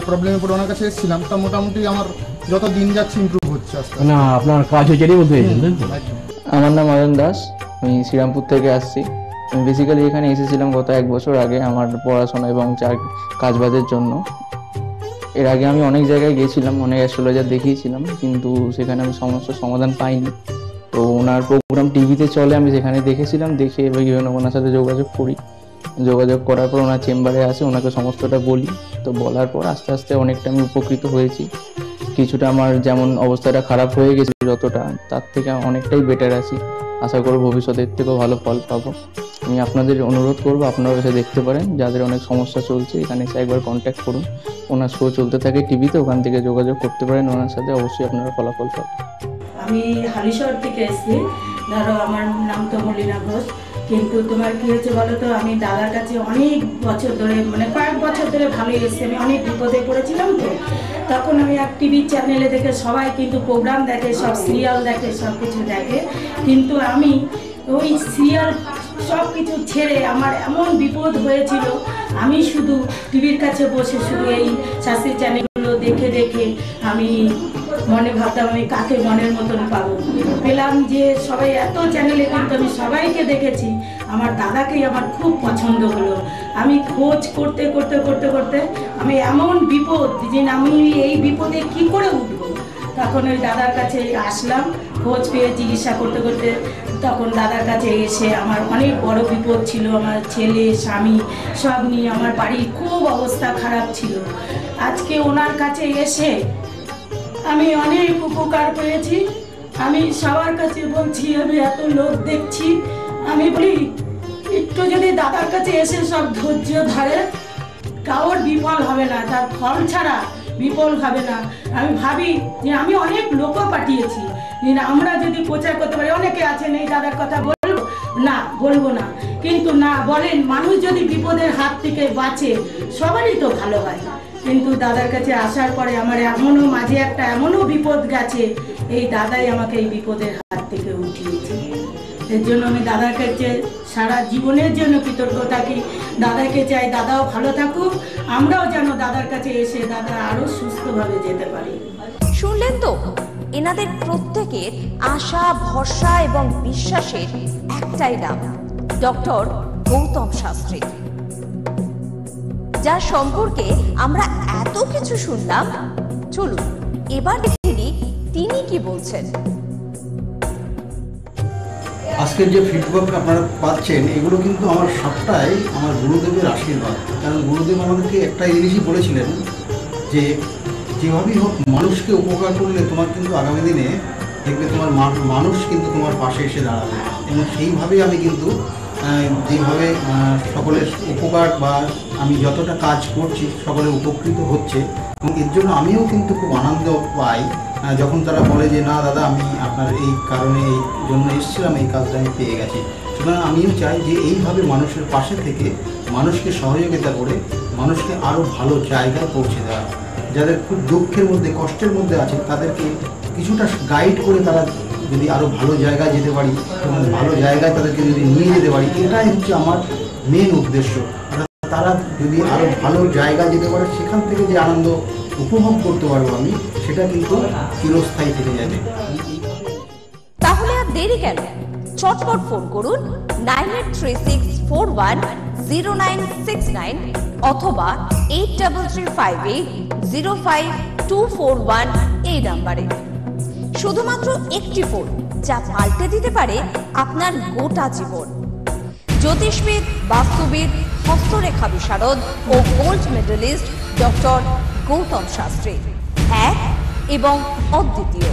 Speaker 14: প্রবলেমে পড়ে ওনার কাছে এসেছিলাম, তা মোটামুটি আমার যত দিন যাচ্ছে ইমপ্রুভ হচ্ছে আস্তে আস্তে।
Speaker 13: না, আপনার কাজ হয়েছে এটাই বলতে চাইছেন, তাই তো?
Speaker 8: আমার নাম অয়ন দাস, আমি শ্রীরামপুর থেকে আসছি। আমি বেসিক্যালি এখানে এসেছিলাম গত 1 বছর আগে আমার পড়াশোনা এবং কাজবাজের জন্য। এর আগে আমি অনেক জায়গায় গেছিলাম, অনেক অ্যাস্ট্রোলজার দেখিয়েছিলাম, কিন্তু সেখানে আমি সমস্যার সমাধান পাইনি। তো ওনার প্রোগ্রাম টিভিতে চলে, আমি সেখানে দেখেছিলাম, দেখে এবার ওনার সাথে যোগাযোগ করি। যোগাযোগ করার পর ওনার চেম্বারে আসে, ওনাকে সমস্তটা বলি। তো বলার পর আস্তে আস্তে অনেকটা আমি উপকৃত হয়েছি কিছুটা আমার যেমন অবস্থাটা খারাপ হয়ে গেছে যতটা, তার থেকে অনেকটাই বেটার আছি। আশা করব ভবিষ্যতে এর থেকেও ভালো ফল পাবো। আমি আপনাদের অনুরোধ করব আপনারা এসে দেখতে পারেন, যাদের অনেক সমস্যা চলছে এখানে এসে একবার কন্ট্যাক্ট করুন। ওনার শো চলতে থাকে টিভিতে, ওখান থেকে যোগাযোগ করতে পারেন ওনার সাথে, অবশ্যই আপনারা ফলাফল পাবেন।
Speaker 15: আমি হালিশহর থেকে এসেছি, ধরো আমার নাম তো মলিনা ঘোষ, কিন্তু তোমার কি হয়েছে বলো তো, আমি দাদার কাছে অনেক বছর ধরে মানে কয়েক বছর ধরে ভালোই এসেছি। আমি অনেক বিপদে পড়েছিলাম, তো তখন আমি এক টিভি চ্যানেলে দেখে, সবাই কিন্তু প্রোগ্রাম দেখে, সব সিরিয়াল দেখে, সব কিছু দেখে, কিন্তু আমি ওই সিরিয়াল সব কিছু ছেড়ে আমার এমন বিপদ হয়েছিল, আমি শুধু টিভির কাছে বসে শুধু এই শাস্ত্রী চ্যানেলগুলো দেখে দেখে আমি মনে ভাবতাম আমি কাকে মনের মতন পাবো। পেলাম যে সবাই এত চ্যানেলে, কিন্তু আমি সবাইকে দেখেছি, আমার দাদাকেই আমার খুব পছন্দ হলো। আমি খোঁজ করতে করতে করতে করতে আমি এমন বিপদ যে আমি এই বিপদে কি করে উঠবো, তখন ওই দাদার কাছে আসলাম, খোঁজ পেয়ে চিকিৎসা করতে করতে তখন দাদার কাছে এসে আমার অনেক বড় বিপদ ছিল, আমার ছেলে স্বামী সব নিয়ে আমার বাড়ির খুব অবস্থা খারাপ ছিল। আজকে ওনার কাছে এসে আমি অনেক উপকার পেয়েছি। আমি সবার কাছে বলছি, আমি এত লোক দেখছি, আমি বলি একটু যদি দাদার কাছে এসে সব ধৈর্য ধরে, কারোর বিফল হবে না, তার ফল ছাড়া বিফল হবে না। আমি ভাবি যে আমি অনেক লোকও পাঠিয়েছি, আমরা যদি প্রচার করতে পারি, অনেকে আছেন এই দাদার কথা বলবো না, বলবো না, কিন্তু না বলেন, মানুষ যদি বিপদের হাত থেকে বাঁচে সবারই তো ভালো হয়। কিন্তু দাদার কাছে আসার পরে আমার এমনও মাঝে একটা এমনও বিপদ গেছে, এই দাদাই আমাকে এই বিপদের হাত থেকে উঠিয়েছে। এর জন্য আমি দাদার কাছে সারা জীবনের জন্য কৃতজ্ঞ থাকি। দাদাকে চাই দাদাও ভালো থাকুক, আমরাও যেন দাদার কাছে এসে দাদা আরো সুস্থভাবে যেতে পারি।
Speaker 2: শুনলেন তো, এনাদের প্রত্যেকের আশা, ভরসা এবং বিশ্বাসের একটাই নাম, ডক্টর গৌতম শাস্ত্রী, যার সম্পর্কে আমরা এত কিছু শুনলাম। চলুন এবার দেখে নিই তিনি কি বলছেন।
Speaker 1: আজকের যে ফিডব্যাক আপনারা পাচ্ছেন, এগুলো কিন্তু আমার সবটাই আমার গুরুদেবের আশীর্বাদ। কারণ গুরুদেব আমাদেরকে একটা জিনিসই বলেছিলেন যে যেভাবেই হোক মানুষকে উপকার করলে তোমার কিন্তু আগামী দিনে দেখবে তোমার মানুষ কিন্তু তোমার পাশে এসে দাঁড়াবে। এবং সেইভাবেই আমি কিন্তু যেভাবে সকলের উপকার বা আমি যতটা কাজ করছি সকলে উপকৃত হচ্ছে, এবং এর জন্য আমিও কিন্তু খুব আনন্দ পাই যখন তারা বলে যে না দাদা, আমি আপনার এই কারণে এই জন্য এসেছিলাম, এই কাজটা আমি পেয়ে গেছি। সুতরাং আমিও চাই যে এইভাবে মানুষের পাশে থেকে মানুষকে সহযোগিতা করে মানুষকে আরও ভালো জায়গায় পৌঁছে দেওয়া। যাদের খুব দুঃখের মধ্যে, কষ্টের মধ্যে আছে, তাদেরকে কিছুটা গাইড করে তারা যদি আরও ভালো জায়গায় যেতে পারি এবং ভালো জায়গায় তাদেরকে যদি নিয়ে যেতে পারি, এটাই হচ্ছে আমার মেন উদ্দেশ্য। তারা যদি আরও ভালো জায়গায় যেতে পারে, সেখান থেকে যে আনন্দ উপভোগ করতে পারবো আমি, সেটা কিন্তু চিরস্থায়ী থেকে যাবে।
Speaker 2: তাহলে আর দেরি কেন, চটপট ফোন করুন 9836410969 অথবা 8335805241 এই নাম্বারে। শুধুমাত্র একটি ফোন, যা পাল্টে দিতে পারে আপনার গোটা জীবন। জ্যোতিষবিদ, বাস্তুবিদ, হস্তরেখা বিশারদ ও gold medallist doctor Gautam Shastri, এক এবং অদ্বিতীয়।